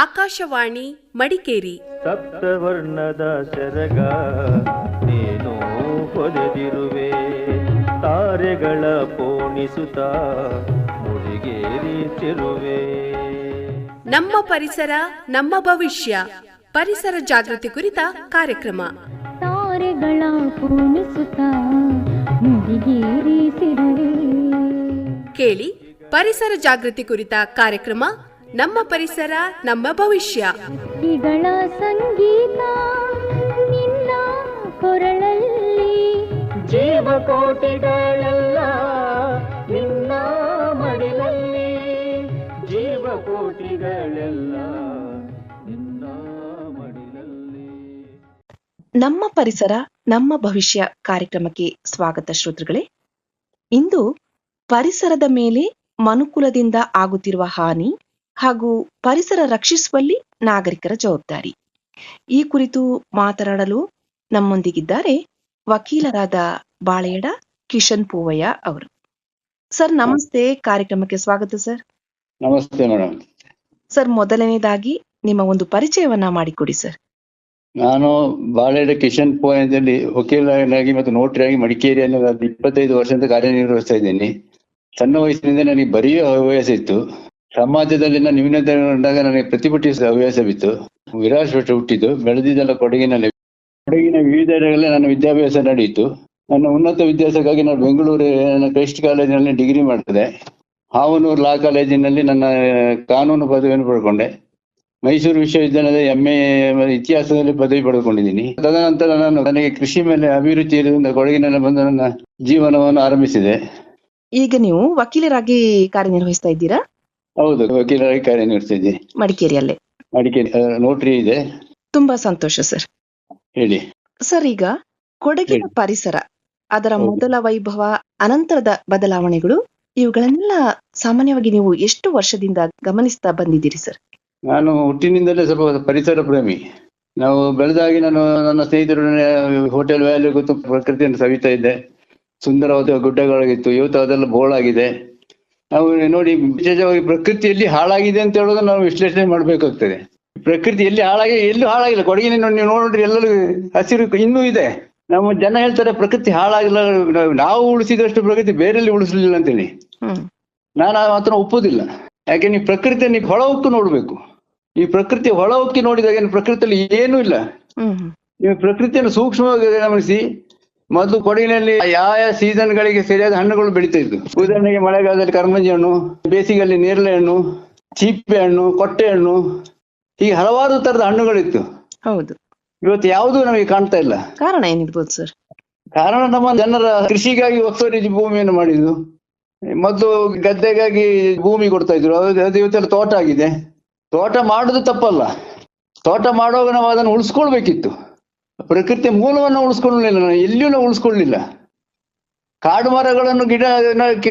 ಆಕಾಶವಾಣಿ ಮಡಿಕೇರಿ. ಸಪ್ತವರ್ಣದ ಸೆರಗ ನೀನು ಹೊದೆದಿರುವೆ, ತಾರೆಗಳ ಪೋಣಿಸುತ್ತ ಮುಡಿಗೇರಿಸಿರುವೆ. ನಮ್ಮ ಪರಿಸರ ನಮ್ಮ ಭವಿಷ್ಯ, ಪರಿಸರ ಜಾಗೃತಿ ಕುರಿತ ಕಾರ್ಯಕ್ರಮ. ತಾರೆಗಳ ಪೋಣಿಸುತ್ತ ಮುಡಿಗೇರಿಸಿರುವೆ. ಕೇಳಿ ಪರಿಸರ ಜಾಗೃತಿ ಕುರಿತ ಕಾರ್ಯಕ್ರಮ ನಮ್ಮ ಪರಿಸರ ನಮ್ಮ ಭವಿಷ್ಯ. ಹಕ್ಕಿಗಳ ಸಂಗೀತ ನಿನ್ನ ಕೊರಳಲ್ಲಿ, ಜೀವಕೋಟಿಗಳೆಲ್ಲ ನಿನ್ನ ಮಡಿಲಲ್ಲಿ, ಜೀವಕೋಟಿಗಳೆಲ್ಲ ನಿನ್ನ ಮಡಿಲಲ್ಲಿ. ನಮ್ಮ ಪರಿಸರ ನಮ್ಮ ಭವಿಷ್ಯ ಕಾರ್ಯಕ್ರಮಕ್ಕೆ ಸ್ವಾಗತ ಶ್ರೋತೃಗಳೇ. ಇಂದು ಪರಿಸರದ ಮೇಲೆ ಮನುಕುಲದಿಂದ ಆಗುತ್ತಿರುವ ಹಾನಿ ಹಾಗೂ ಪರಿಸರ ರಕ್ಷಿಸುವಲ್ಲಿ ನಾಗರಿಕರ ಜವಾಬ್ದಾರಿ, ಈ ಕುರಿತು ಮಾತನಾಡಲು ನಮ್ಮೊಂದಿಗಿದ್ದಾರೆ ವಕೀಲರಾದ ಬಾಳೆಯಡ ಕಿಶನ್ ಪೂವಯ್ಯ ಅವರು. ಸರ್ ನಮಸ್ತೆ, ಕಾರ್ಯಕ್ರಮಕ್ಕೆ ಸ್ವಾಗತ ಸರ್. ನಮಸ್ತೆ ಮೇಡಮ್. ಸರ್, ಮೊದಲನೇದಾಗಿ ನಿಮ್ಮ ಒಂದು ಪರಿಚಯವನ್ನ ಮಾಡಿಕೊಡಿ ಸರ್. ನಾನು ಬಾಳೆಡ ಕಿಶನ್ ಪೂವಯ್ಯದಲ್ಲಿ ವಕೀಲರಾಗಿ ಮತ್ತು ನೋಟರಿಯಾಗಿ ಮಡಿಕೇರಿಯಲ್ಲಿ 25 ವರ್ಷದಿಂದ ಕಾರ್ಯನಿರ್ವಹಿಸ್ತಾ ಇದ್ದೀನಿ. ಸಣ್ಣ ವಯಸ್ಸಿನಿಂದ ನನಗೆ ಬರೆಯುವ ಹವ್ಯಾಸ ಇತ್ತು. ಸಮಾಜದಲ್ಲಿನ ನ್ಯೂನತೆ ಕಂಡಾಗ ನನಗೆ ಪ್ರತಿಭಟಿಸುವ ಹವ್ಯಾಸವಿತ್ತು. ವಿರಾಜಪೇಟೆ ಹುಟ್ಟಿದ್ದು, ಬೆಳೆದಿದ್ದೆಲ್ಲ ಕೊಡಗಿನಲ್ಲಿ. ಕೊಡಗಿನ ವಿವಿಧ ಕಡೆಗಳಲ್ಲಿ ನನ್ನ ವಿದ್ಯಾಭ್ಯಾಸ ನಡೆಯಿತು. ನನ್ನ ಉನ್ನತ ವಿದ್ಯಾಭ್ಯಾಸಕ್ಕಾಗಿ ನಾನು ಬೆಂಗಳೂರಿನ ಕ್ರೈಸ್ಟ್ ಕಾಲೇಜಿನಲ್ಲಿ ಡಿಗ್ರಿ ಮಾಡಿದೆ. ಹಾವನೂರು ಲಾ ಕಾಲೇಜಿನಲ್ಲಿ ನನ್ನ ಕಾನೂನು ಪದವಿಯನ್ನು ಪಡ್ಕೊಂಡೆ. ಮೈಸೂರು ವಿಶ್ವವಿದ್ಯಾಲಯದ MA ಇತಿಹಾಸದಲ್ಲಿ ಪದವಿ ಪಡೆದುಕೊಂಡಿದ್ದೀನಿ. ತದನಂತರ ನನಗೆ ಕೃಷಿ ಮೇಲೆ ಅಭಿರುಚಿ ಇರುವುದರಿಂದ ಕೊಡಗಿನಲ್ಲಿ ಬಂದು ನನ್ನ ಜೀವನವನ್ನು ಆರಂಭಿಸಿದೆ. ಈಗ ನೀವು ವಕೀಲರಾಗಿ ಕಾರ್ಯನಿರ್ವಹಿಸ್ತಾ ಇದ್ದೀರಾ? ಹೌದು, ವಕೀಲರಾಗಿ ಕಾರ್ಯನಿರ್ವಹಿಸ್ತಿದ್ದೀನಿ ಮಡಿಕೇರಿಯಲ್ಲೇ. ಮಡಿಕೇರಿ ನೋಟ್ರಿ ಇದೆ. ತುಂಬಾ ಸಂತೋಷ ಸರ್. ಹೇಳಿ ಸರ್, ಈಗ ಕೊಡಗಿನ ಪರಿಸರ, ಅದರ ಹೌದು. ಮೊದಲ ವೈಭವ, ಅನಂತರದ ಬದಲಾವಣೆಗಳು, ಇವುಗಳನ್ನೆಲ್ಲ ಸಾಮಾನ್ಯವಾಗಿ ನೀವು ಎಷ್ಟು ವರ್ಷದಿಂದ ಗಮನಿಸ್ತಾ ಬಂದಿದ್ದೀರಿ ಸರ್? ನಾನು ಹುಟ್ಟಿನಿಂದಲೇ ಸ್ವಲ್ಪ ಪರಿಸರ ಪ್ರೇಮಿ. ನಾವು ಬೆಳೆದಾಗಿ ನಾನು ನನ್ನ ಸ್ನೇಹಿತರೊಡನೆ ಹೋಟೆಲ್ ವ್ಯಾಲಿ ಗೊತ್ತು ಪ್ರಕೃತಿಯನ್ನು ಸವಿತಾ ಇದ್ದೆ. ಸುಂದರವಾದ ಗುಡ್ಡಗಳಾಗಿತ್ತು. ಇವತ್ತು ಅದೆಲ್ಲ ಬೋಳಾಗಿದೆ. ನಾವು ನೋಡಿ, ವಿಶೇಷವಾಗಿ ಪ್ರಕೃತಿಯಲ್ಲಿ ಹಾಳಾಗಿದೆ ಅಂತ ಹೇಳೋದು ನಾವು ವಿಶ್ಲೇಷಣೆ ಮಾಡ್ಬೇಕಾಗ್ತದೆ. ಪ್ರಕೃತಿ ಎಲ್ಲಿ ಎಲ್ಲೂ ಹಾಳಾಗಿಲ್ಲ. ಕೊಡಗಿನ ನೀವು ನೋಡ್ರಿ, ಎಲ್ಲರೂ ಹಸಿರು ಇನ್ನೂ ಇದೆ. ನಮ್ಮ ಜನ ಹೇಳ್ತಾರೆ ಪ್ರಕೃತಿ ಹಾಳಾಗಿಲ್ಲ, ನಾವು ಉಳಿಸಿದಷ್ಟು ಪ್ರಕೃತಿ ಬೇರೆಲ್ಲಿ ಉಳಿಸಲಿಲ್ಲ ಅಂತೇಳಿ. ನಾನು ಆ ಮಾತ್ರ ಒಪ್ಪುದಿಲ್ಲ. ಯಾಕೆ, ನೀವು ಪ್ರಕೃತಿಯನ್ನು ಹೊಳ ಹೊಕ್ಕು ನೋಡ್ಬೇಕು. ಈ ಪ್ರಕೃತಿ ಹೊಳ ಹೊಕ್ಕಿ ನೋಡಿದಾಗ ಪ್ರಕೃತಿಯಲ್ಲಿ ಏನೂ ಇಲ್ಲ. ನೀವು ಪ್ರಕೃತಿಯನ್ನು ಸೂಕ್ಷ್ಮವಾಗಿ ಗಮನಿಸಿ. ಮೊದಲು ಕೊಡಗಿನಲ್ಲಿ ಯಾವ ಸೀಸನ್ಗಳಿಗೆ ಸರಿಯಾದ ಹಣ್ಣುಗಳು ಬೆಳೀತಾ ಇತ್ತು. ಉದಾಹರಣೆಗೆ ಮಳೆಗಾಲದಲ್ಲಿ ಕರ್ಮಂಜಿ ಹಣ್ಣು, ಬೇಸಿಗೆಯಲ್ಲಿ ನೇರಳೆ ಹಣ್ಣು, ಚೀಪೆ ಹಣ್ಣು, ಕೊಟ್ಟೆ ಹಣ್ಣು, ಹೀಗೆ ಹಲವಾರು ತರದ ಹಣ್ಣುಗಳಿತ್ತು. ಹೌದು. ಇವತ್ತು ಯಾವುದೂ ನಮಗೆ ಕಾಣ್ತಾ ಇಲ್ಲ. ಕಾರಣ ಏನಿರ್ಬೋದು ಸರ್? ಕಾರಣ ನಮ್ಮ ಜನರ ಕೃಷಿಗಾಗಿ ಒತ್ತುವರಿ ಭೂಮಿಯನ್ನು ಮಾಡಿದ್ದು. ಮೊದಲು ಗದ್ದೆಗಾಗಿ ಭೂಮಿ ಕೊಡ್ತಾ ಇದ್ರು, ಅದು ಇವತ್ತೆಲ್ಲ ತೋಟ ಆಗಿದೆ. ತೋಟ ಮಾಡುದು ತಪ್ಪಲ್ಲ, ತೋಟ ಮಾಡುವಾಗ ನಾವು ಅದನ್ನು ಉಳಿಸ್ಕೊಳ್ಬೇಕಿತ್ತು. ಪ್ರಕೃತಿಯ ಮೂಲವನ್ನು ಉಳಿಸ್ಕೊಳ್ಳಲಿಲ್ಲ, ನಾವು ಎಲ್ಲಿಯೂ ನಾವು ಉಳಿಸ್ಕೊಳ್ಳಿಲ್ಲ. ಕಾಡು ಮರಗಳನ್ನು ಗಿಡ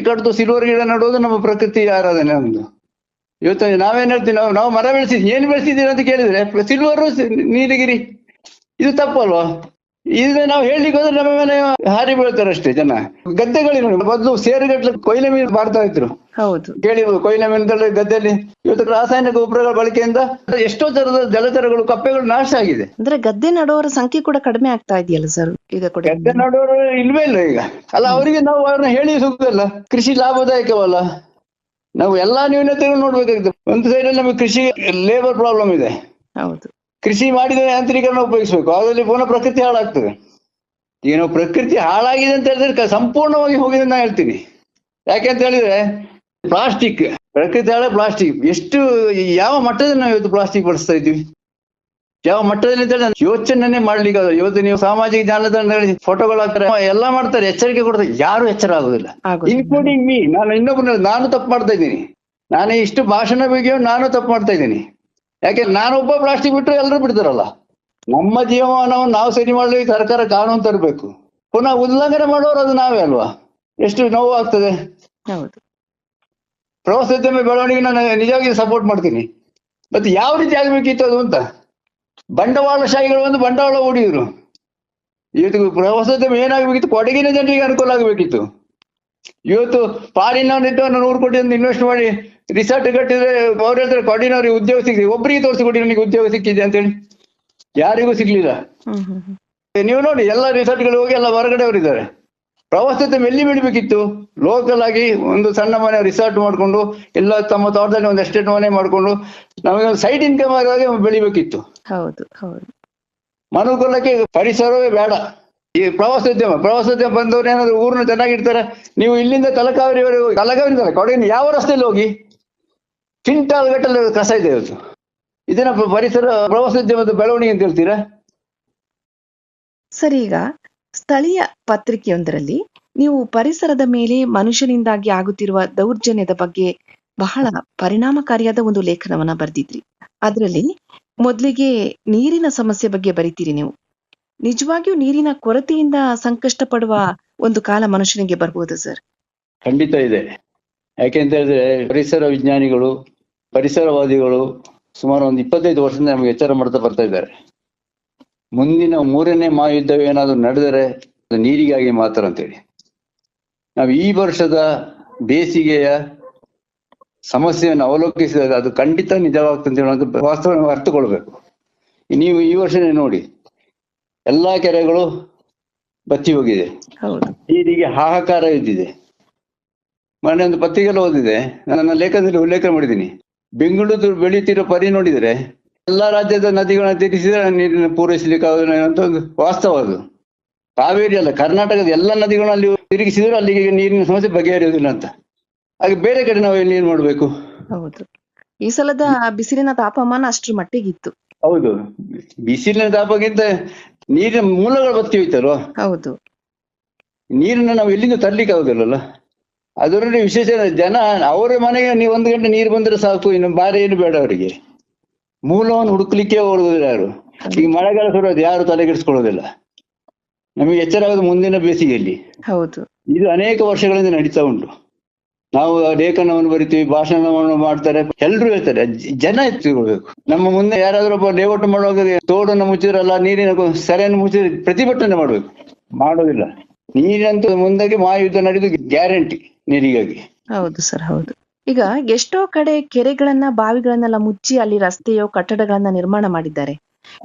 ಕಡ್ದು ಸಿಲ್ವರ್ ಗಿಡ ನಡುವುದು ನಮ್ಮ ಪ್ರಕೃತಿ ಆರಾಧನೆ ಒಂದು. ಇವತ್ತು ನಾವೇನ್ ಹೇಳ್ತೀವಿ, ನಾವು ಮರ ಬೆಳೆಸಿದ್ವಿ, ಏನು ಬೆಳೆಸಿದ್ದೀವಿ ಅಂತ ಕೇಳಿದ್ರೆ ಸಿಲ್ವರು, ನೀಲಗಿರಿ, ಇದು ತಪ್ಪಲ್ವಾ? ಇದು ನಾವು ಹೇಳಲಿಕ್ಕೆ ಹೋದ್ರೆ ನಮ್ಮ ಮೇಲೆ ಹಾರಿ ಬೀಳ್ತಾರೆ ಅಷ್ಟೇ ಜನ. ಗದ್ದೆಗಳಿರೋ ಮೊದಲು ಸೇರುಗಟ್ಟಲೆ ಕೊಯ್ಲೆ ಮೀನು ಮಾಡ್ತಾ ಇದ್ರು. ಹೌದು, ಕೇಳಿರ್ಬೋದು. ಕೊಯ್ಲೆ ಮೀನುದಲ್ಲಿ ಗದ್ದೆಯಲ್ಲಿ ಇವತ್ತು ರಾಸಾಯನಿಕ ಗೊಬ್ಬರಗಳ ಬಳಕೆಯಿಂದ ಎಷ್ಟೋ ತರದ ಜಲಚರಗಳು, ಕಪ್ಪೆಗಳು ನಾಶ ಆಗಿದೆ. ಅಂದ್ರೆ ಗದ್ದೆ ನಡುವವರ ಸಂಖ್ಯೆ ಕೂಡ ಕಡಿಮೆ ಆಗ್ತಾ ಇದೆಯಲ್ಲ ಸರ್ ಈಗ ಕೊಡಗಿನಲ್ಲಿ? ಗದ್ದೆ ನೋಡೋರು ಇಲ್ವೇ ಇಲ್ಲ ಈಗ. ಅಲ್ಲ, ಅವರಿಗೆ ನಾವು ಅವ್ರನ್ನ ಹೇಳಿ ಸುಖಲ್ಲ. ಕೃಷಿ ಲಾಭದಾಯಕವಲ್ಲ. ನಾವು ಎಲ್ಲಾ ನ್ಯೂನತೆಗಳು ನೋಡ್ಬೇಕಾಗ್ತದೆ. ಒಂದು ಸೈಡಲ್ಲಿ ನಮಗೆ ಕೃಷಿ ಲೇಬರ್ ಪ್ರಾಬ್ಲಮ್ ಇದೆ. ಹೌದು. ಕೃಷಿ ಮಾಡಿದ ಯಾಂತ್ರೀಕರಣ ಉಪಯೋಗಿಸ್ಬೇಕು, ಅದರಲ್ಲಿ ಪುನಃ ಪ್ರಕೃತಿ ಹಾಳಾಗ್ತದೆ. ಈಗ ನಾವು ಪ್ರಕೃತಿ ಹಾಳಾಗಿದೆ ಅಂತ ಹೇಳಿದ್ರೆ ಸಂಪೂರ್ಣವಾಗಿ ಹೋಗಿದೆ ಅಂತ ಹೇಳ್ತೀನಿ. ಯಾಕೆಂತ ಹೇಳಿದ್ರೆ ಪ್ಲಾಸ್ಟಿಕ್, ಪ್ರಕೃತಿ ಹಾಳ ಪ್ಲಾಸ್ಟಿಕ್. ಎಷ್ಟು ಯಾವ ಮಟ್ಟದಲ್ಲಿ ನಾವು ಇವತ್ತು ಪ್ಲಾಸ್ಟಿಕ್ ಬಳಸ್ತಾ ಇದ್ದೀವಿ, ಯಾವ ಮಟ್ಟದಲ್ಲಿ ಅಂತ ಹೇಳಿ ಯೋಚನೆ ಮಾಡ್ಲಿಕ್ಕೆ. ಇವತ್ತು ನೀವು ಸಾಮಾಜಿಕ ಜಾಲತಾಣದಲ್ಲಿ ಫೋಟೋಗಳು ಹಾಕ್ತಾರೆ, ಎಲ್ಲ ಮಾಡ್ತಾರೆ, ಎಚ್ಚರಿಕೆ ಕೊಡ್ತಾರೆ, ಯಾರು ಎಚ್ಚರ ಆಗುದಿಲ್ಲ, ಇನ್ಕ್ಲೂಡಿಂಗ್ ಮೀ. ನಾನು ತಪ್ಪು ಮಾಡ್ತಾ ಇದ್ದೀನಿ. ನಾನೇ ಇಷ್ಟು ಭಾಷಣ ಬಗ್ಗೆ ನಾನು ತಪ್ಪು ಮಾಡ್ತಾ ಇದ್ದೀನಿ. ಯಾಕೆ, ನಾನೊಬ್ಬ ಪ್ಲಾಸ್ಟಿಕ್ ಬಿಟ್ಟರೆ ಎಲ್ಲರೂ ಬಿಡ್ತಾರಲ್ಲ. ನಮ್ಮ ಜೀವನವನ್ನು ನಾವು ಸರಿ ಮಾಡ್ಲಿಕ್ಕೆ ಸರ್ಕಾರ ಕಾನೂನು ತರಬೇಕು. ಪುನಃ ಉಲ್ಲಂಘನೆ ಮಾಡೋರು ಅದು ನಾವೇ ಅಲ್ವಾ? ಎಷ್ಟು ನೋವು ಆಗ್ತದೆ. ಹೌದು. ಪ್ರವಾಸೋದ್ಯಮ ಬೆಳವಣಿಗೆ ನಾನು ನಿಜವಾಗಿ ಸಪೋರ್ಟ್ ಮಾಡ್ತೀನಿ. ಮತ್ತೆ ಯಾವ ರೀತಿ ಆಗ್ಬೇಕಿತ್ತು ಅದು ಅಂತ. ಬಂಡವಾಳಶಾಹಿಗಳು ಒಂದು ಬಂಡವಾಳ ಹೂಡಿದ್ರು. ಇವತ್ತು ಪ್ರವಾಸೋದ್ಯಮ ಏನಾಗಬೇಕಿತ್ತು, ಕೊಡಗಿನ ಜನರಿಗೆ ಅನುಕೂಲ ಆಗಬೇಕಿತ್ತು. ಇವತ್ತು ಫಾರಿನ್ 100 ಕೋಟಿ ಇನ್ವೆಸ್ಟ್ ಮಾಡಿ ರಿಸಾರ್ಟ್ ಕಟ್ಟಿದ್ರೆ ಅವ್ರ ಹೇಳ್ತಾರೆ ಕೊಡಿನವ್ರಿಗೆ ಉದ್ಯೋಗ ಸಿಕ್ಕಿದೆ, ಒಬ್ಬರಿಗೆ ತೋರಿಸಿಕೊಡಿ ನನಗೆ ಉದ್ಯೋಗ ಸಿಕ್ಕಿದೆ ಅಂತೇಳಿ, ಯಾರಿಗೂ ಸಿಗ್ಲಿಲ್ಲ. ನೀವು ನೋಡಿ ಎಲ್ಲ ರಿಸಾರ್ಟ್ಗಳು ಹೋಗಿ ಎಲ್ಲ ಹೊರಗಡೆ ಅವರಿದ್ದಾರೆ. ಪ್ರವಾಸೋದ್ಯಮ ಎಲ್ಲಿ ಬೆಳಿಬೇಕಿತ್ತು? ಲೋಕಲ್ ಆಗಿ ಒಂದು ಸಣ್ಣ ಮನೆ ರಿಸಾರ್ಟ್ ಮಾಡ್ಕೊಂಡು ಎಲ್ಲ ತಮ್ಮ ತೋಟದಲ್ಲಿ ಒಂದು ಎಸ್ಟೇಟ್ ಮನೆ ಮಾಡ್ಕೊಂಡು ನಮಗೆ ಒಂದು ಸೈಡ್ ಇನ್ಕಮ್ ಆಗಿ ಬೆಳಿಬೇಕಿತ್ತು. ಹೌದು ಹೌದು. ಮನುಕುಲಕ್ಕೆ ಪರಿಸರವೇ ಬೇಡ. ಈ ಪ್ರವಾಸೋದ್ಯಮ ಬಂದವರು ಏನಾದ್ರು ಊರನ್ನ ಚೆನ್ನಾಗಿರ್ತಾರೆ. ನೀವು ಇಲ್ಲಿಂದ ತಲಕಾವೇರಿವರೆಗೂ, ತಲಕಾವೇರಿ ಕೊಡಗಿನ ಯಾವ ರಸ್ತೆಯಲ್ಲಿ ಹೋಗಿ ಕ್ವಿಂಟಾಲ್ ಗಟ್ಟಲೆ ಕಸ ಇದೆ ಇವತ್ತು. ಇದನ್ನ ಪರಿಸರ ಪ್ರವಾಸೋದ್ಯಮದ ಬೆಳವಣಿಗೆ ಅಂತ ಹೇಳ್ತೀರಾ? ಸರಿ, ಈಗ ಸ್ಥಳೀಯ ಪತ್ರಿಕೆಯೊಂದರಲ್ಲಿ ನೀವು ಪರಿಸರದ ಮೇಲೆ ಮನುಷ್ಯನಿಂದಾಗಿ ಆಗುತ್ತಿರುವ ದೌರ್ಜನ್ಯದ ಬಗ್ಗೆ ಬಹಳ ಪರಿಣಾಮಕಾರಿಯಾದ ಒಂದು ಲೇಖನವನ್ನ ಬರೆದಿದ್ರಿ. ಅದರಲ್ಲಿ ಮೊದಲಿಗೆ ನೀರಿನ ಸಮಸ್ಯೆ ಬಗ್ಗೆ ಬರೀತೀರಿ ನೀವು. ನಿಜವಾಗಿಯೂ ನೀರಿನ ಕೊರತೆಯಿಂದ ಸಂಕಷ್ಟ ಪಡುವ ಒಂದು ಕಾಲ ಮನುಷ್ಯನಿಗೆ ಬರ್ಬೋದು ಸರ್? ಖಂಡಿತ ಇದೆ. ಯಾಕೆಂತ ಹೇಳಿದ್ರೆ ಪರಿಸರ ವಿಜ್ಞಾನಿಗಳು, ಪರಿಸರವಾದಿಗಳು ಸುಮಾರು ಒಂದು 25 ವರ್ಷದಿಂದ ನಮಗೆ ಎಚ್ಚರ ಮಾಡ್ತಾ ಬರ್ತಾ ಇದ್ದಾರೆ. ಮುಂದಿನ 3ನೇ ಮಹಾಯುದ್ಧ ಏನಾದ್ರು ನಡೆದರೆ ಅದು ನೀರಿಗಾಗಿ ಮಾತ್ರ ಅಂತೇಳಿ. ನಾವು ಈ ವರ್ಷದ ಬೇಸಿಗೆಯ ಸಮಸ್ಯೆಯನ್ನು ಅವಲೋಕಿಸಿದಾಗ ಅದು ಖಂಡಿತ ನಿಜವಾಗ್ತದೆ ಅನ್ನೋದು ವಾಸ್ತವ ಅರ್ಥಕೊಳ್ಬೇಕು. ನೀವು ಈ ವರ್ಷನೇ ನೋಡಿ, ಎಲ್ಲಾ ಕೆರೆಗಳು ಬತ್ತಿ ಹೋಗಿದೆ, ನೀರಿಗೆ ಹಾಹಾಕಾರ ಇದ್ದಿದೆ. ಮೊನ್ನೆ ಒಂದು ಪತ್ರಿಕೆಯಲ್ಲಿ ಓದಿದೆ, ನನ್ನ ಲೇಖನದಲ್ಲಿ ಉಲ್ಲೇಖ ಮಾಡಿದ್ದೀನಿ. ಬೆಂಗಳೂರು ಬೆಳೀತಿರೋ ಪರಿ ನೋಡಿದ್ರೆ ಎಲ್ಲಾ ರಾಜ್ಯದ ನದಿಗಳನ್ನ ತಿರುಗಿಸಿದ್ರೆ ನೀರನ್ನು ಪೂರೈಸಲಿಕ್ಕೆ ಅಂತ ಒಂದು ವಾಸ್ತವ. ಅದು ಕಾವೇರಿ ಅಲ್ಲ, ಕರ್ನಾಟಕದ ಎಲ್ಲ ನದಿಗಳನ್ನ ತಿರುಗಿಸಿದ್ರೆ ಅಲ್ಲಿಗೆ ನೀರಿನ ಸಮಸ್ಯೆ ಬಗೆಹರಿಯೋದಿಲ್ಲ ಅಂತ. ಹಾಗೆ ಬೇರೆ ಕಡೆ ನಾವು ನೀರು ಮಾಡ್ಬೇಕು. ಹೌದು, ಈ ಸಲದ ಬಿಸಿಲಿನ ತಾಪಮಾನ ಅಷ್ಟ್ರ ಮಟ್ಟಿಗಿತ್ತು. ಹೌದು, ಬಿಸಿಲಿನ ತಾಪಕ್ಕಿಂತ ನೀರಿನ ಮೂಲಗಳು ಬತ್ತಿ ಹೋಯ್ತಲ್ವ. ಹೌದು, ನೀರನ್ನ ನಾವು ಎಲ್ಲಿಂದ ತರ್ಲಿಕ್ಕೆ ಆಗುದಿಲ್ಲಲ್ಲ. ಅದರಲ್ಲಿ ವಿಶೇಷ ಜನ ಅವರ ಮನೆಗೆ ನೀವು 1 ಗಂಟೆ ನೀರು ಬಂದ್ರೆ ಸಾಕು, ಇನ್ನು ಬಾರಿ ಏನು ಬೇಡ ಅವರಿಗೆ. ಮೂಲವನ್ನು ಹುಡುಕ್ಲಿಕ್ಕೆ ಹೋಗುದಿಲ್ಲ ಯಾರು. ಈಗ ಮಳೆಗಾಲ ಶುರುವಾದ ಯಾರು ತಲೆಗೆಡಿಸ್ಕೊಳ್ಳೋದಿಲ್ಲ. ನಮಗೆ ಎಚ್ಚರ ಆಗೋದು ಮುಂದಿನ ಬೇಸಿಗೆಯಲ್ಲಿ. ಹೌದು, ಇದು ಅನೇಕ ವರ್ಷಗಳಿಂದ ನಡೀತಾ ಉಂಟು. ನಾವು ಲೇಖನವನ್ನು ಬರಿತೀವಿ, ಭಾಷಣವನ್ನು ಮಾಡ್ತಾರೆ, ಎಲ್ರು ಹೇಳ್ತಾರೆ, ಜನ ಎತ್ತಿಕೊಳ್ಬೇಕು. ನಮ್ಮ ಮುಂದೆ ಯಾರಾದ್ರೂ ಒಬ್ಬ ಲೇಔಟ್ ಮಾಡುವಾಗ ತೋಡನ್ನು ಮುಚ್ಚಿದ್ರಲ್ಲ, ನೀರಿನ ಸೆರೆಯನ್ನು ಮುಚ್ಚಿದ್ರೆ ಪ್ರತಿಭಟನೆ ಮಾಡ್ಬೇಕು. ಮಾಡೋದಿಲ್ಲ. ನೀರಿನಂತೂ ಮುಂದಕ್ಕೆ ಮಹಾಯುದ್ಧ ನಡೆದು ಗ್ಯಾರಂಟಿ ನೀರಿಗಾಗಿ. ಹೌದು ಸರ್, ಹೌದು. ಈಗ ಎಷ್ಟೋ ಕಡೆ ಕೆರೆಗಳನ್ನ, ಬಾವಿಗಳನ್ನೆಲ್ಲ ಮುಚ್ಚಿ ಅಲ್ಲಿ ರಸ್ತೆಯೋ ಕಟ್ಟಡಗಳನ್ನ ನಿರ್ಮಾಣ ಮಾಡಿದ್ದಾರೆ.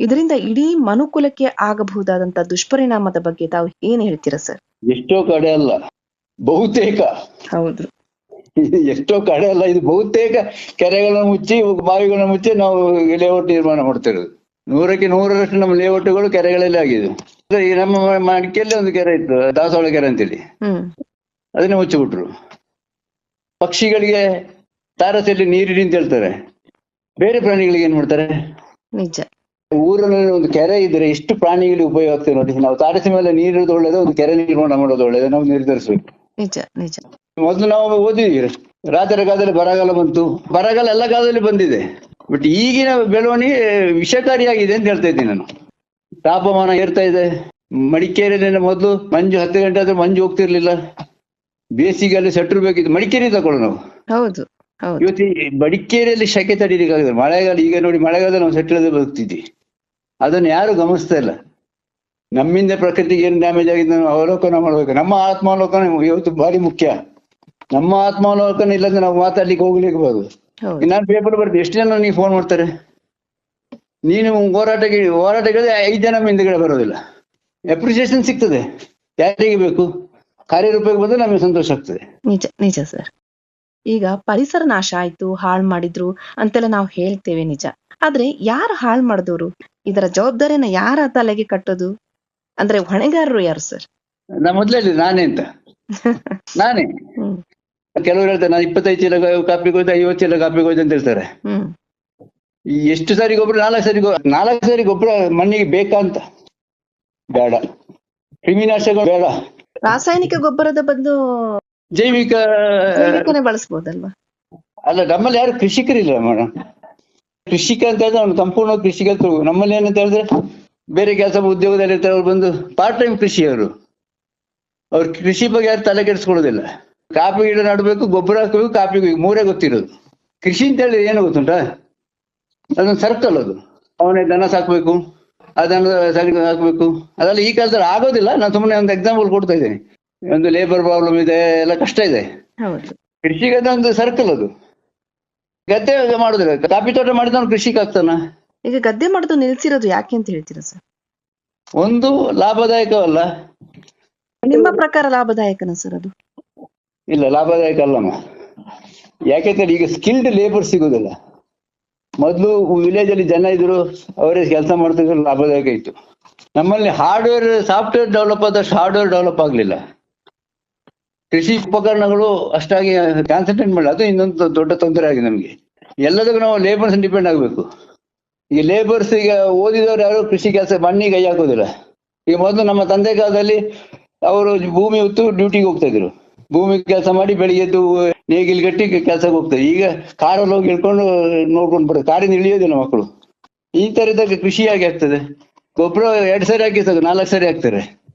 ಇದರಿಂದ ಇಡೀ ಮನುಕುಲಕ್ಕೆ ಆಗಬಹುದಾದಂತ ದುಷ್ಪರಿಣಾಮದ ಬಗ್ಗೆ ತಾವು ಏನ್ ಹೇಳ್ತೀರಾ ಸರ್? ಎಷ್ಟೋ ಕಡೆ ಅಲ್ಲ, ಬಹುತೇಕ. ಹೌದು, ಎಷ್ಟೋ ಕಡೆ ಅಲ್ಲ, ಇದು ಬಹುತೇಕ ಕೆರೆಗಳನ್ನ ಮುಚ್ಚಿ, ಬಾವಿಗಳನ್ನ ಮುಚ್ಚಿ ನಾವು ಲೇಔಟ್ ನಿರ್ಮಾಣ ಮಾಡ್ತಿರೋದು. 100ಕ್ಕೆ 100ರಷ್ಟು ನಮ್ಮ ಲೇಔಟ್ಗಳು ಕೆರೆಗಳಲ್ಲಿ ಆಗಿದೆ. ಈ ನಮ್ಮ ಮಡಿಕೆಯಲ್ಲಿ ಒಂದು ಕೆರೆ ಇತ್ತು, ದಾಸವಾಳ ಕೆರೆ ಅಂತೇಳಿ, ಅದನ್ನೇ ಮುಚ್ಚಿಬಿಟ್ರು. ಪಕ್ಷಿಗಳಿಗೆ ತಾರಸಿಯಲ್ಲಿ ನೀರಿಡಿ ಅಂತ ಹೇಳ್ತಾರೆ, ಬೇರೆ ಪ್ರಾಣಿಗಳಿಗೆ ಏನ್ ಮಾಡ್ತಾರೆ? ನಿಜ. ಊರಲ್ಲಿ ಒಂದು ಕೆರೆ ಇದ್ರೆ ಎಷ್ಟು ಪ್ರಾಣಿಗಳಿಗೆ ಉಪಯೋಗ ಆಗ್ತದೆ ನೋಡಿ. ನಾವು ತಾರಸಿ ಮೇಲೆ ನೀರಿರೋದು ಒಳ್ಳೇದು, ಒಂದು ಕೆರೆ ನಿರ್ಮಾಣ ಮಾಡೋದು ಒಳ್ಳೇದು, ನಾವು ನಿರ್ಧರಿಸ್ಬೇಕು. ನಿಜ ನಿಜ. ಮೊದಲು ನಾವು ಓದಿದ್ವಿ, ರಾತ್ರಿ ಕಾಲದಲ್ಲಿ ಬರಗಾಲ ಬಂತು, ಬರಗಾಲ ಎಲ್ಲ ಕಾಲದಲ್ಲಿ ಬಂದಿದೆ. ಬಟ್ ಈಗಿನ ಬೆಳವಣಿಗೆ ವಿಷಕಾರಿಯಾಗಿದೆ ಅಂತ ಹೇಳ್ತಾ ಇದ್ದೀನಿ ನಾನು. ತಾಪಮಾನ ಏರ್ತಾ ಇದೆ. ಮಡಿಕೇರಿಯಲ್ಲಿ ಮೊದಲು ಮಂಜು 10 ಗಂಟೆ ಆದ್ರೆ ಮಂಜು ಹೋಗ್ತಿರ್ಲಿಲ್ಲ. ಬೇಸಿಗೆಯಲ್ಲಿ ಸೆಟ್ರು ಬೇಕಿತ್ತು. ಮಡಿಕೇರಿ ತಗೊಳ್ಳೋ ನಾವು. ಹೌದು, ಇವತ್ತು ಮಡಿಕೇರಿಯಲ್ಲಿ ಶೆಕೆ ತಡೀಲಿಕ್ಕಾಗಿದೆ. ಮಳೆಗಾಲ ಈಗ ನೋಡಿ, ಮಳೆಗಾಲದಲ್ಲಿ ನಾವು ಸೆಟ್ಲದೆ ಬದುಕ್ತಿದ್ವಿ. ಅದನ್ನು ಯಾರು ಗಮನಿಸ್ತಾ ಇಲ್ಲ. ನಮ್ಮಿಂದ ಪ್ರಕೃತಿಗೆ ಏನು ಡ್ಯಾಮೇಜ್ ಆಗಿದೆ ನಾವು ಅವಲೋಕನ ಮಾಡ್ಬೇಕು. ನಮ್ಮ ಆತ್ಮಾವಲೋಕನ ಇವತ್ತು ಭಾರಿ ಮುಖ್ಯ. ನಮ್ಮ ಆತ್ಮಾವಲೋಕನ ಇಲ್ಲಂದ್ರೆ ನಾವು ಮಾತಾಡ್ಲಿಕ್ಕೆ ಹೋಗ್ಲಿಕ್ಕೆ. ನಾನು ಪೇಪರ್ ಬರ್ತೀನಿ, ಎಷ್ಟು ಜನ ನೀವು ಫೋನ್ ಮಾಡ್ತಾರೆ, ನೀನು ಹೋರಾಟಕ್ಕೆ 5 ಜನ ಹಿಂದೆಗಡೆ ಬರೋದಿಲ್ಲ. ಅಪ್ರಿಸಿಯೇಷನ್ ಸಿಗ್ತದೆ. ಯಾರಿಗೆ ಬೇಕು? ಕಾರ್ಯರೂಪಕ್ಕೆ ಬಂದ್ರೆ ನಮಗೆ ಸಂತೋಷ ಆಗ್ತದೆ. ನಿಜ ನಿಜ ಸರ್. ಈಗ ಪರಿಸರ ನಾಶ ಆಯ್ತು, ಹಾಳು ಮಾಡಿದ್ರು ಅಂತೆಲ್ಲ ನಾವು ಹೇಳ್ತೇವೆ, ನಿಜ. ಆದ್ರೆ ಯಾರು ಹಾಳು ಮಾಡಿದವರು? ಇದರ ಜವಾಬ್ದಾರಿನ ಯಾರ ತಲೆಗೆ ಕಟ್ಟೋದು? ಅಂದ್ರೆ ಹೊಣೆಗಾರರು ಯಾರು ಸರ್? ನಾ ಮೊದ್ಲೇ ನಾನೇ ಅಂತ. ನಾನೇ. ಕೆಲವರು ಹೇಳ್ತಾರೆ, ನಾನು 25 ಚೀಲ ಕಾಪಿ ಕೊಯ್ದು 50 ಚೀಲ ಕಾಪಿ ಕೊಯ್ದು ಅಂತ ಹೇಳ್ತಾರೆ. ಎಷ್ಟು ಸಾರಿ ಗೊಬ್ಬರ? 4 ಸಾರಿ ಗೊಬ್ಬರ ಮಣ್ಣಿಗೆ ಬೇಕಾ ಅಂತ? ಬೇಡ. ಕ್ರಿಮಿನಾಶಕ ಬೇಡ. ರಾಸಾಯನಿಕ ಗೊಬ್ಬರದ ಬದಲು ಜೈವಿಕ ಬಳಸಬಹುದಲ್ವಾ? ಅಲ್ಲ, ನಮ್ಮಲ್ಲಿ ಯಾರು ಕೃಷಿಕರಿಲ್ಲ ಮೇಡಮ್. ಕೃಷಿಕ ಅಂತ ಹೇಳಿದ್ರೆ ಅವ್ನು ಸಂಪೂರ್ಣ ಕೃಷಿಕ. ನಮ್ಮಲ್ಲಿ ಏನಂತ ಹೇಳಿದ್ರೆ ಬೇರೆ ಕೆಲಸ ಉದ್ಯೋಗದಲ್ಲಿ ಇರ್ತಾರೆ, ಅವ್ರು ಬಂದು ಪಾರ್ಟ್ ಟೈಮ್ ಕೃಷಿ. ಅವ್ರು ಕೃಷಿ ಬಗ್ಗೆ ಯಾರು ತಲೆ ಕೆಡಿಸ್ಕೊಳ್ಳೋದಿಲ್ಲ. ಕಾಫಿ ಗಿಡ ನಡ್ಬೇಕು, ಗೊಬ್ಬರ ಹಾಕ್ಬೇಕು, ಕಾಫಿ 3 ಗೊತ್ತಿರೋದು. ಕೃಷಿ ಅಂತ ಹೇಳಿ ಏನು ಗೊತ್ತುಂಟಾ? ಅದೊಂದು ಸರ್ಕಲ್. ಅದು ಅವನೇ ದನ ಸಾಕ್ಬೇಕು, ಅದನ್ನ ಹಾಕ್ಬೇಕು. ಅದೆಲ್ಲ ಈ ಕಾಲದಲ್ಲಿ ಆಗೋದಿಲ್ಲ. ನಾನು ಸುಮ್ಮನೆ ಒಂದು ಎಕ್ಸಾಂಪಲ್ ಕೊಡ್ತಾ ಇದ್ದೇನೆ. ಒಂದು ಲೇಬರ್ ಪ್ರಾಬ್ಲಮ್ ಇದೆ, ಎಲ್ಲ ಕಷ್ಟ ಇದೆ. ಕೃಷಿಗೆ ಅದೊಂದು ಸರ್ಕಲ್. ಅದು ಗದ್ದೆ ಮಾಡುದಿಲ್ಲ, ಕಾಫಿ ತೋಟ ಮಾಡಿದವನು ಕೃಷಿಕ ಆಗ್ತಾನ? ಈಗ ಗದ್ದೆ ಮಾಡೋದು ನಿಲ್ಸಿರೋದು ಯಾಕೆ ಅಂತ ಹೇಳ್ತೀರಾ ಸರ್? ಒಂದು ಲಾಭದಾಯಕವಲ್ಲ. ನಿಮ್ಮ ಪ್ರಕಾರ ಲಾಭದಾಯಕನ ಸರ್ ಅದು? ಇಲ್ಲ, ಲಾಭದಾಯಕ ಅಲ್ಲಮ್ಮ. ಯಾಕೆಂದ್ರೆ ಈಗ ಸ್ಕಿಲ್ಡ್ ಲೇಬರ್ ಸಿಗುದಿಲ್ಲ. ಮೊದಲು ವಿಲೇಜ್ ಅಲ್ಲಿ ಜನ ಇದ್ರು, ಅವರೇ ಕೆಲಸ ಮಾಡ್ತಿದ್ರು, ಲಾಭದಾಯಕ ಇತ್ತು. ನಮ್ಮಲ್ಲಿ ಹಾರ್ಡ್ವೇರ್ ಸಾಫ್ಟ್ವೇರ್ ಡೆವಲಪ್ ಆದಷ್ಟು ಹಾರ್ಡ್ವೇರ್ ಡೆವಲಪ್ ಆಗ್ಲಿಲ್ಲ. ಕೃಷಿ ಉಪಕರಣಗಳು ಅಷ್ಟಾಗಿ ಕಾನ್ಸಂಟ್ರೇಟ್ ಮಾಡಲಿ, ಅದು ಇನ್ನೊಂದು ದೊಡ್ಡ ತೊಂದರೆ ಆಗಿದೆ ನಮ್ಗೆ. ಎಲ್ಲದಕ್ಕೂ ನಾವು ಲೇಬರ್ಸ್ ಡಿಪೆಂಡ್ ಆಗ್ಬೇಕು. ಈಗ ಲೇಬರ್ಸ್ ಈಗ ಓದಿದವರು ಯಾರು ಕೃಷಿ ಕೆಲಸ ಮಣ್ಣಿಗೆ ಕೈ ಹಾಕೋದಿಲ್ಲ. ಈಗ ಮೊದಲು ನಮ್ಮ ತಂದೆ ಕಾಲದಲ್ಲಿ ಅವರು ಭೂಮಿ ಹೊತ್ತು ಡ್ಯೂಟಿಗೆ ಹೋಗ್ತಾ ಇದ್ರು, ಭೂಮಿ ಕೆಲಸ ಮಾಡಿ ಬೆಳಿಗ್ಗೆ ಎದ್ದು ನೇಗಿಲ್ ಗಟ್ಟಿ ಕೆಲ್ಸಕ್ಕೆ ಹೋಗ್ತಾರೆ. ಈಗ ಕಾರಲ್ಲಿ ಹೋಗಿ ಇಳ್ಕೊಂಡು ನೋಡ್ಕೊಂಡು ಬರ್ತಾರೆ, ಕಾರಿಂದ ಇಳಿಯೋದಿಲ್ಲ ಮಕ್ಕಳು. ಈ ತರದಾಗ ಕೃಷಿ ಆಗಿ ಆಗ್ತದೆ. ಗೊಬ್ಬರ 2 ಸರಿ ಹಾಕಿ 4 ಸರಿ ಹಾಕ್ತಾರೆ.